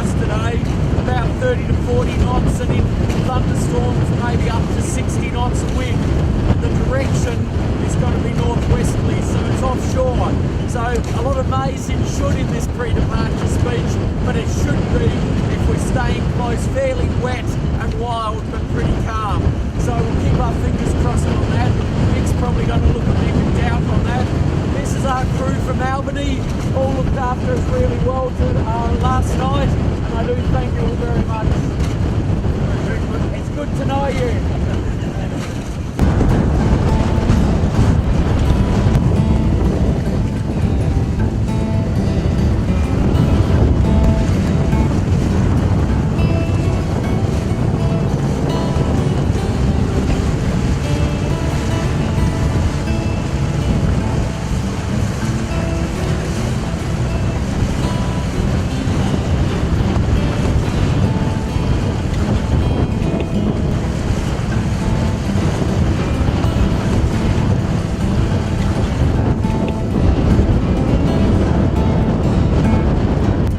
forecast today, about 30 to 40 knots, and in thunderstorms maybe up to 60 knots of wind. And the direction is going to be northwesterly, so it's offshore. So a lot of maize should in this pre-departure speech, but it should be, if we're staying close, fairly wet and wild, but pretty calm. So we'll keep our fingers crossed on that. Nick's probably going to look a bit in doubt on that. This is our crew from Albany, all looked after us really well last night, and I do thank you all very much. It's good to know you.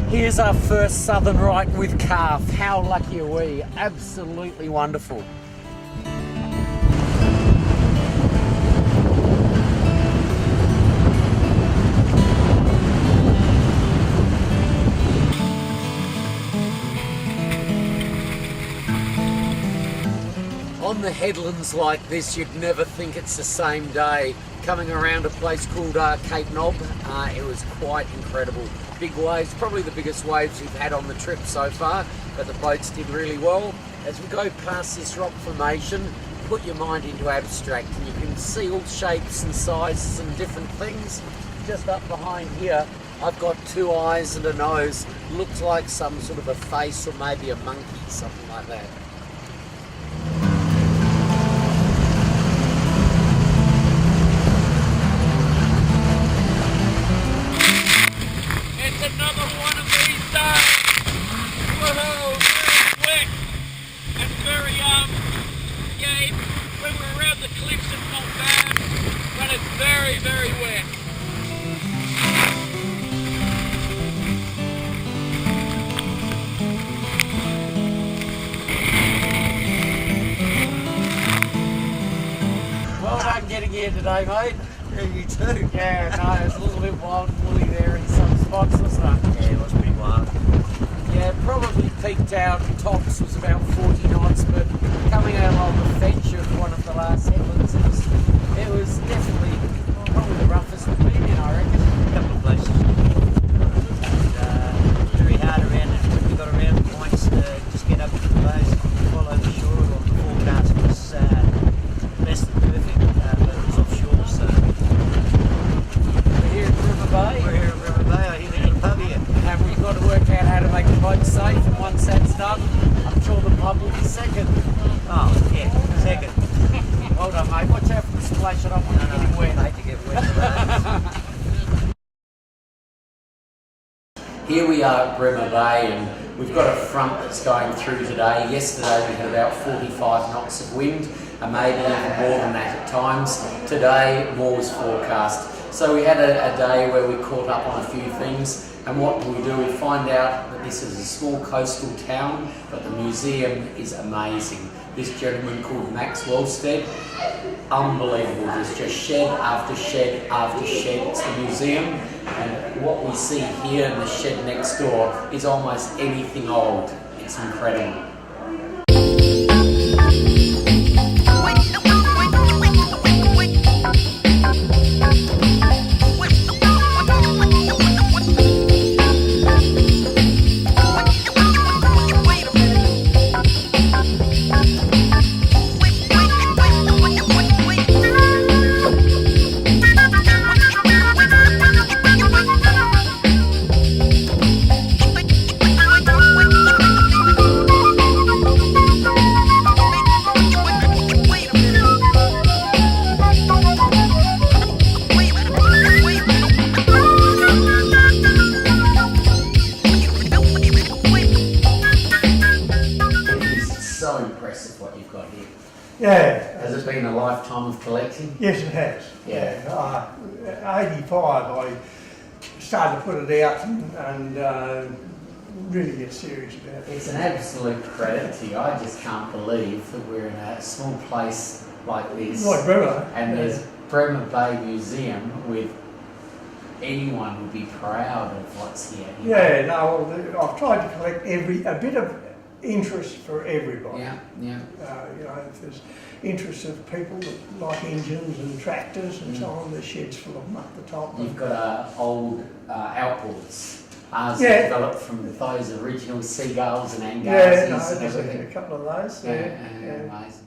Here's our first southern right with calf. How lucky are we? Absolutely wonderful. On the headlands like this, you'd never think it's the same day. Coming around a place called Cape Knob, it was quite incredible. Big waves, probably the biggest waves we've had on the trip so far, but the boats did really well. As we go past this rock formation, put your mind into abstract and you can see all shapes and sizes and different things. Just up behind here, I've got two eyes and a nose. Looks like some sort of a face or maybe a monkey, something like that. Another one of these days. Whoa, very wet and very yeah, when we're around the cliffs it's not bad, but it's very, very wet. Well done getting here today, mate. Yeah, you too. Yeah, no, it's a little bit wild and woolly there in some spots, wasn't it? Yeah, it was pretty wild. Yeah, probably peaked out, tops was about 40 knots, but coming out along the fetch of one of the last headlands, it was definitely probably the roughest we've been in, I reckon. A couple of places. And, very hard around it. When we got around the points to just get up to the base, follow the shore. Well, the forecast was less than perfect, but it was offshore, so. We're here at Bremer Bay. We're here at Bremer Bay. I hear they've got a pub here. And we've got to work out how to make the boat safe, and once that's done, I'm sure the pub will be second. Oh, yeah, second. Well done, mate. Watch out for the splash, I don't want to get it wet. I hate to get wet. Here we are at Bremer Bay, and we've got a front that's going through today. Yesterday we had about 45 knots of wind, and maybe even more than that at times. Today more was forecast. So we had a day where we caught up on a few things, and what do? We find out that this is a small coastal town, but the museum is amazing. This gentleman called Max Wellstead, unbelievable. There's just shed after shed after shed. It's the museum, and what we see here in the shed next door is almost anything old. It's incredible. Yeah. Has it been a lifetime of collecting? Yes, it has. Yeah. 85, I started to put it out and really get serious about it. It's an absolute credit to you. I just can't believe that we're in a small place like this. Like Bremer. And there's Bremer Bay Museum with anyone would be proud of what's here. you know? Yeah, no, I've tried to collect a bit of interest for everybody. Yeah, yeah. You know, if there's interest of people that like engines and tractors and so on, there's sheds full of them up the top. You've got old outboards. Ours Yeah. developed from those original seagulls and Yeah, angars no, and there's everything. a couple of those. Yeah, Yeah. amazing.